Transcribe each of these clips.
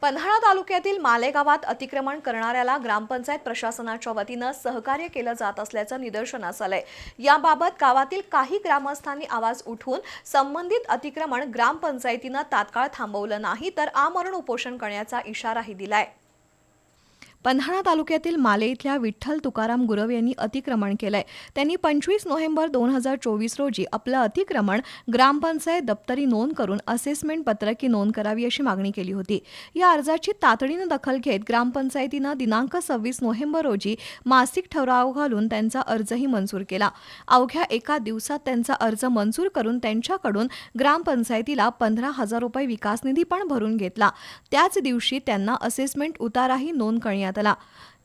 पन्हाळा तालुक्यातील मालेगावात अतिक्रमण करणाऱ्याला ग्रामपंचायत प्रशासनाच्या वतीनं सहकार्य केलं जात असल्याचं निदर्शनास आलंय। याबाबत गावातील काही ग्रामस्थांनी आवाज उठवून संबंधित अतिक्रमण ग्रामपंचायतीनं तात्काळ थांबवलं नाही तर आमरण उपोषण करण्याचा इशाराही दिलाय। पन्हाळा तालुक्यातील माले इथल्या विठ्ठल तुकाराम गुरव यांनी अतिक्रमण केलंय। त्यांनी 25 नोव्हेंबर 2024 रोजी आपलं अतिक्रमण ग्रामपंचायत दप्तरी नोंद करून असेसमेंट पत्रकी नोंद करावी अशी मागणी केली होती। या अर्जाची तातडीनं दखल घेत ग्रामपंचायतीनं दिनांक 26 नोव्हेंबर रोजी मासिक ठराव घालून त्यांचा अर्जही मंजूर केला। अवघ्या एका दिवसात त्यांचा अर्ज मंजूर करून त्यांच्याकडून ग्रामपंचायतीला 15,000 रुपये विकास निधी पण भरून घेतला। त्याच दिवशी त्यांना असेसमेंट उताराही नोंद करण्यात आला।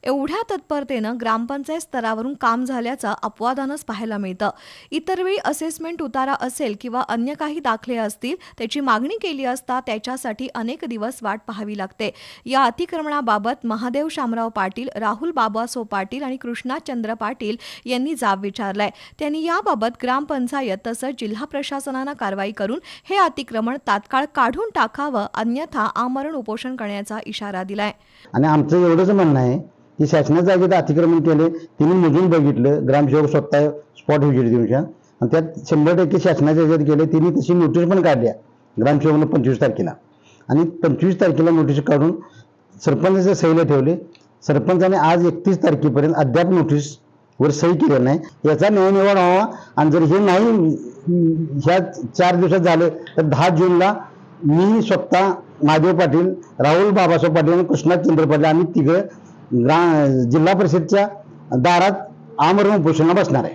एवढ्या तत्परतेनं ग्रामपंचायत स्तरावरून काम झाल्याचं अपवादानंच पाहायला मिळतं। इतर वेळी असेसमेंट उतारा असेल किंवा अन्य काही दाखले असतील त्याची मागणी केली असता त्याच्यासाठी अनेक दिवस वाट पाहावी लागते। या अतिक्रमणाबाबत महादेव शामराव पाटील, राहुल बाबासो पाटील आणि कृष्णा चंद्र पाटील यांनी जाब विचारलाय। त्यांनी याबाबत ग्रामपंचायत तसंच जिल्हा प्रशासनानं कारवाई करून हे अतिक्रमण तात्काळ काढून टाकावं, अन्यथा आमरण उपोषण करण्याचा इशारा दिलाय। आणि आमचं एवढंच म्हणणं आहे की शासनाच्या जागेत अतिक्रमण केले, तिने मोजून बघितलं, ग्रामसेवक स्वतः स्पॉट व्हिजिट देऊन आणि त्यात 100% शासनाच्या जागेत गेले। तिने तशी नोटीस पण काढल्या ग्रामसेवकनं 25 तारखेला, आणि 25 तारखेला नोटीस काढून सरपंचाच्या सहीला ठेवले। सरपंचाने आज 31 तारखेपर्यंत अद्याप नोटीसवर सही केली नाही। याचा न्यायनिवाड व्हावा, आणि जर हे नाही ह्या 4 दिवसात झालं तर 10 जूनला मी स्वतः महादेव पाटील, राहुल बाबासाहेब पाटील आणि कृष्णा चंद्र पाटील आम्ही तिघं जिल्हा परिषदच्या दारात आमरण उपोषणाला बसणार आहे।